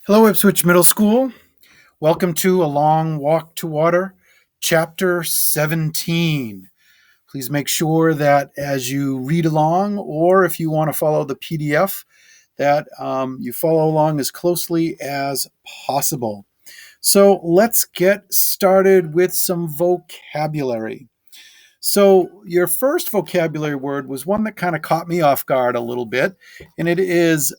Hello, Ipswich Middle School. Welcome to A Long Walk to Water, Chapter 17. Please make sure that as you read along, or if you want to follow the PDF, that you follow along as closely as possible. So let's get started with some vocabulary. So, your first vocabulary word was one that kind of caught me off guard a little bit, and it is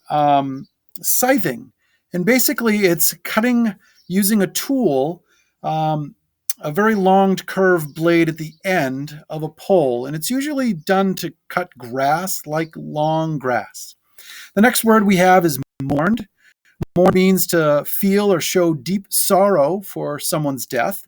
scything. And basically, it's cutting using a tool, um, a very long curved blade at the end of a pole, and it's usually done to cut grass, like long grass. The next word we have is mourned. Mourn means to feel or show deep sorrow for someone's death.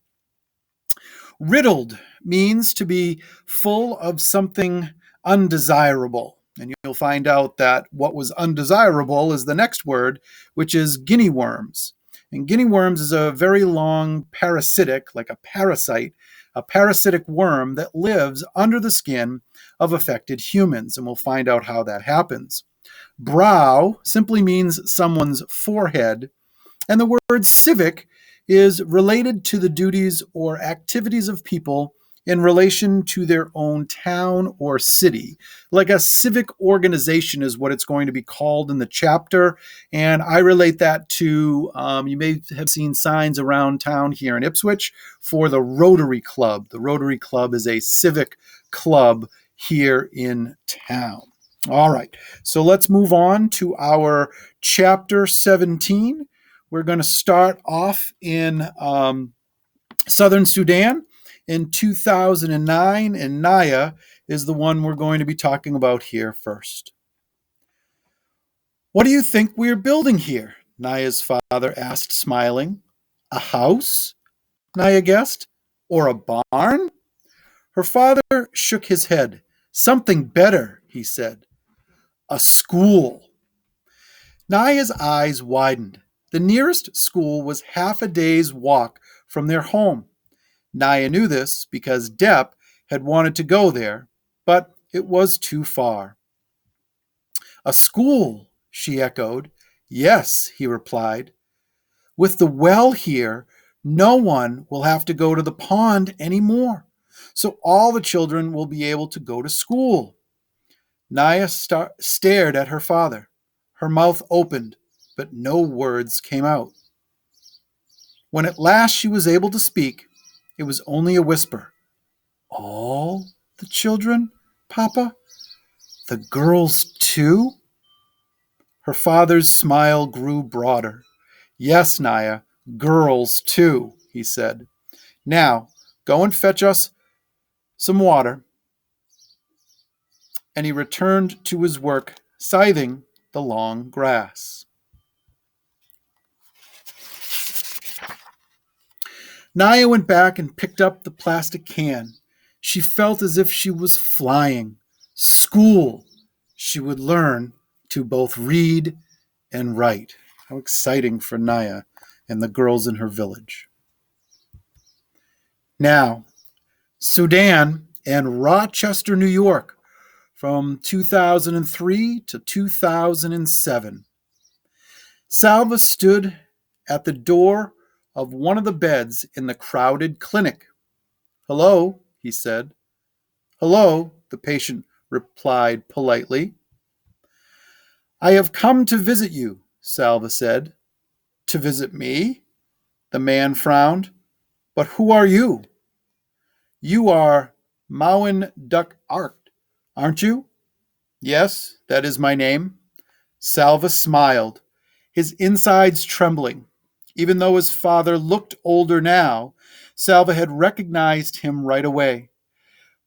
Riddled means to be full of something undesirable. And you'll find out that what was undesirable is the next word, which is guinea worms. And guinea worms is a very long parasitic, like a parasitic worm that lives under the skin of affected humans. And we'll find out how that happens. Brow simply means someone's forehead. And the word civic is related to the duties or activities of people in relation to their own town or city. Like a civic organization is what it's going to be called in the chapter. And I relate that to, you may have seen signs around town here in Ipswich for the Rotary Club. The Rotary Club is a civic club here in town. All right, so let's move on to our chapter 17. We're going to start off in southern Sudan in 2009, and Naya is the one we're going to be talking about here first. What do you think we're building here? Naya's father asked, smiling. A house? Naya guessed. Or a barn? Her father shook his head. Something better, he said. A school. Naya's eyes widened. The nearest school was half a day's walk from their home. Naya knew this because Depp had wanted to go there, but it was too far. A school, she echoed. Yes, he replied. With the well here, no one will have to go to the pond anymore, so all the children will be able to go to school. Naya stared at her father. Her mouth opened, but no words came out. When at last she was able to speak, it was only a whisper. All the children, Papa? The girls too? Her father's smile grew broader. Yes, Naya, girls too, he said. Now, go and fetch us some water. And he returned to his work, scything the long grass. Naya went back and picked up the plastic can. She felt as if she was flying. School. She would learn to both read and write. How exciting for Naya and the girls in her village. Now, Sudan and Rochester, New York, from 2003 to 2007. Salva stood at the door of one of the beds in the crowded clinic. Hello, he said. Hello, the patient replied politely. I have come to visit you, Salva said. To visit me? The man frowned. But who are you? You are Mowen Duck Art, aren't you? Yes, that is my name. Salva smiled, his insides trembling. Even though his father looked older now, Salva had recognized him right away.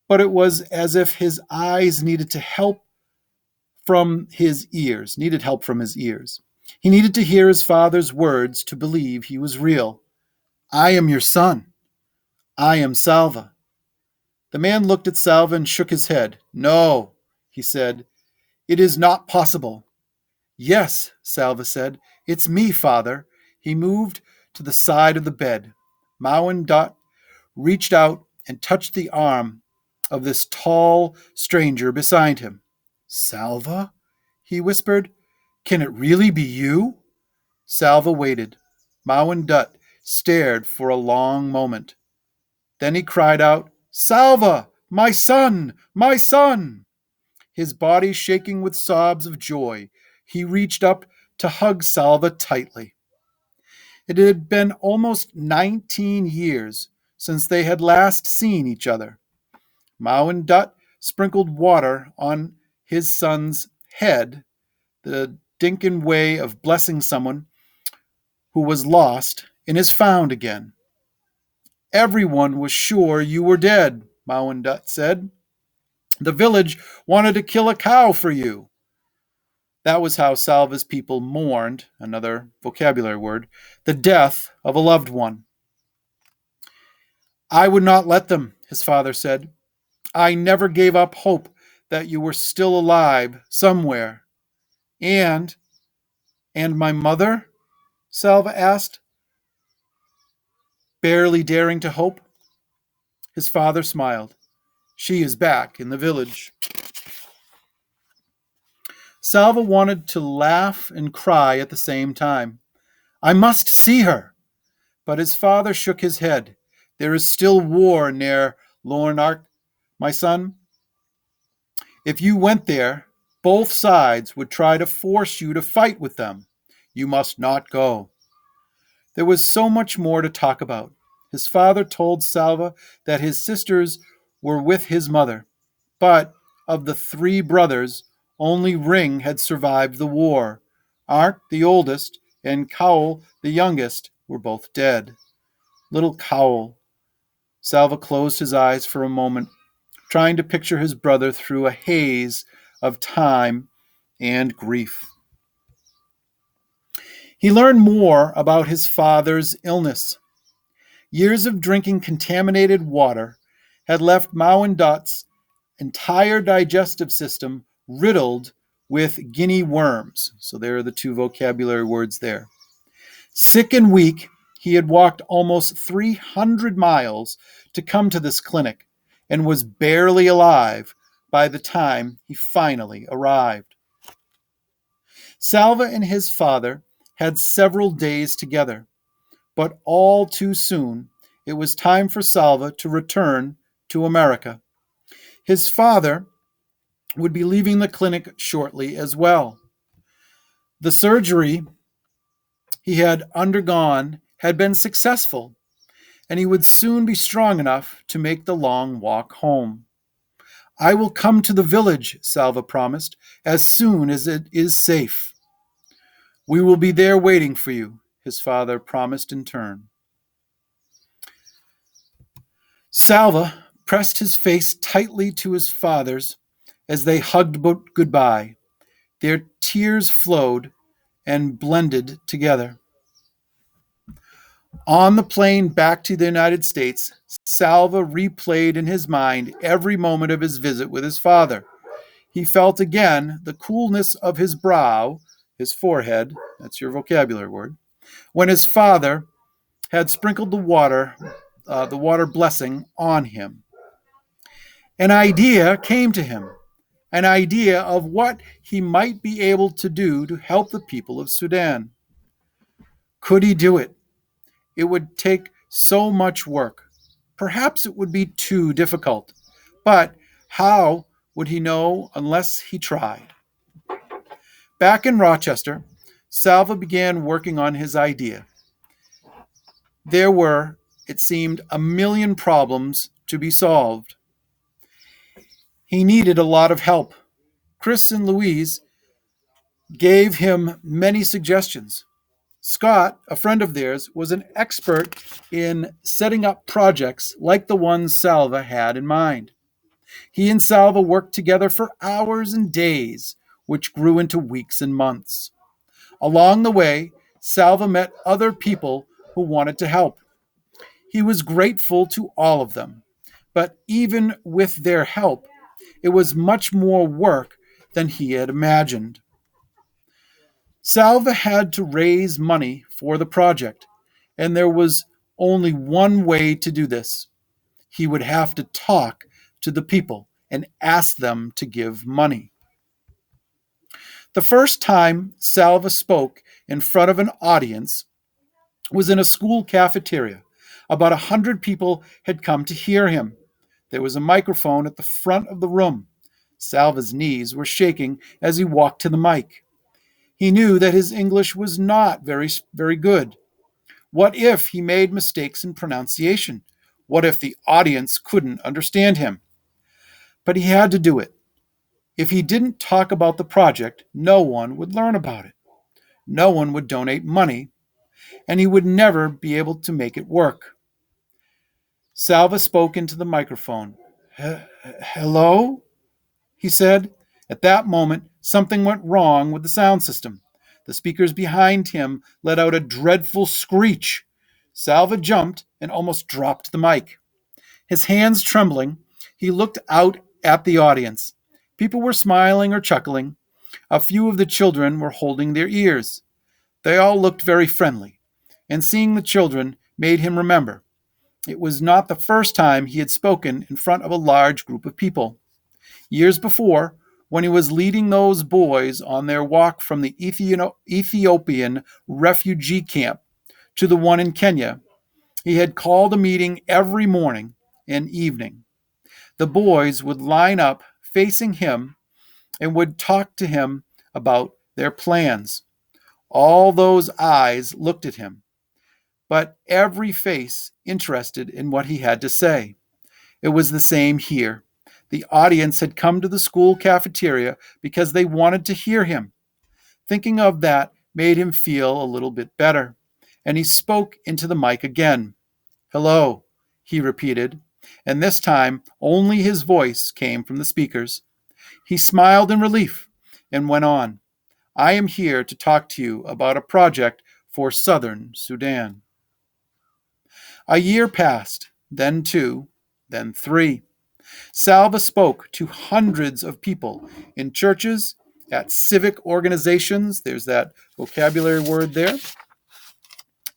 But it was as if his eyes needed help from his ears. He needed to hear his father's words to believe he was real. I am your son. I am Salva. The man looked at Salva and shook his head. No, he said. It is not possible. Yes, Salva said. It's me, father. He moved to the side of the bed. Mowen Dot reached out and touched the arm of this tall stranger beside him. Salva? He whispered. Can it really be you? Salva waited. Mawin Dutt stared for a long moment. Then he cried out, "Salva! My son! My son!" His body shaking with sobs of joy, he reached up to hug Salva tightly. It had been almost 19 years since they had last seen each other. Mawin Dutt sprinkled water on his son's head, the Dinkin way of blessing someone who was lost and is found again. "Everyone was sure you were dead," Mawin Dutt said. "The village wanted to kill a cow for you." That was how Salva's people mourned, another vocabulary word, the death of a loved one. "I would not let them," his father said. "I never gave up hope that you were still alive somewhere." And my mother?" Salva asked, barely daring to hope. His father smiled. "She is back in the village." Salva wanted to laugh and cry at the same time. "I must see her." But his father shook his head. "There is still war near Lornark, my son. If you went there, both sides would try to force you to fight with them. You must not go." There was so much more to talk about. His father told Salva that his sisters were with his mother, but of the three brothers, only Ring had survived the war. Ark, the oldest, and Cowl, the youngest, were both dead. Little Cowl. Salva closed his eyes for a moment, trying to picture his brother through a haze of time and grief. He learned more about his father's illness. Years of drinking contaminated water had left Mawin Dutt's entire digestive system riddled with guinea worms. So there are the two vocabulary words there. Sick and weak, he had walked almost 300 miles to come to this clinic and was barely alive by the time he finally arrived. Salva and his father had several days together, but all too soon it was time for Salva to return to America. His father would be leaving the clinic shortly as well. The surgery he had undergone had been successful, and he would soon be strong enough to make the long walk home. "I will come to the village," Salva promised, "as soon as it is safe." "We will be there waiting for you," his father promised in turn. Salva pressed his face tightly to his father's as they hugged goodbye. Their tears flowed and blended together. On the plane back to the United States, Salva replayed in his mind every moment of his visit with his father. He felt again the coolness of his brow, his forehead, that's your vocabulary word, when his father had sprinkled the water blessing on him. An idea came to him, an idea of what he might be able to do to help the people of Sudan. Could he do it? It would take so much work. Perhaps it would be too difficult. But how would he know unless he tried? Back in Rochester, Salva began working on his idea. There were, it seemed, a million problems to be solved. He needed a lot of help. Chris and Louise gave him many suggestions. Scott, a friend of theirs, was an expert in setting up projects like the ones Salva had in mind. He and Salva worked together for hours and days, which grew into weeks and months. Along the way, Salva met other people who wanted to help. He was grateful to all of them, but even with their help, it was much more work than he had imagined. Salva had to raise money for the project, and there was only one way to do this. He would have to talk to the people and ask them to give money. The first time Salva spoke, in front of an audience was in a school cafeteria. About 100 people had come to hear him. There was a microphone at the front of the room. Salva's knees were shaking as he walked to the mic. He knew that his English was not very good. What if he made mistakes in pronunciation? What if the audience couldn't understand him? But he had to do it. If he didn't talk about the project, no one would learn about it. No one would donate money, and he would never be able to make it work. Salva spoke into the microphone. Hello? He said. At that moment, something went wrong with the sound system. The speakers behind him let out a dreadful screech. Salva jumped and almost dropped the mic. His hands trembling, he looked out at the audience. People were smiling or chuckling. A few of the children were holding their ears. They all looked very friendly, and seeing the children made him remember. It was not the first time he had spoken in front of a large group of people. Years before, when he was leading those boys on their walk from the Ethiopian refugee camp to the one in Kenya, he had called a meeting every morning and evening. The boys would line up facing him and would talk to him about their plans. All those eyes looked at him, but every face interested in what he had to say. It was the same here. The audience had come to the school cafeteria because they wanted to hear him. Thinking of that made him feel a little bit better, and he spoke into the mic again. Hello, he repeated, and this time only his voice came from the speakers. He smiled in relief and went on. I am here to talk to you about a project for Southern Sudan. A year passed, then 2, then 3. Salva spoke to hundreds of people in churches, at civic organizations, there's that vocabulary word there,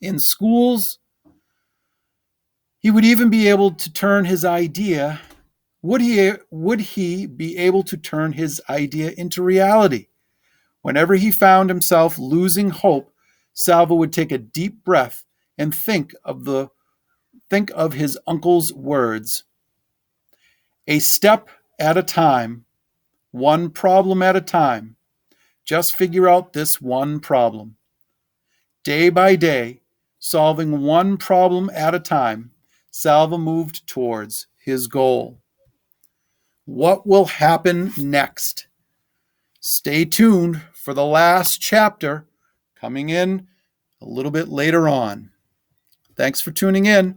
in schools. He would even be able to turn his idea, would he be able to turn his idea into reality? Whenever he found himself losing hope, Salva would take a deep breath and think of his uncle's words. A step at a time, one problem at a time. Just figure out this one problem. Day by day, solving one problem at a time, Salva moved towards his goal. What will happen next? Stay tuned for the last chapter coming in a little bit later on. Thanks for tuning in.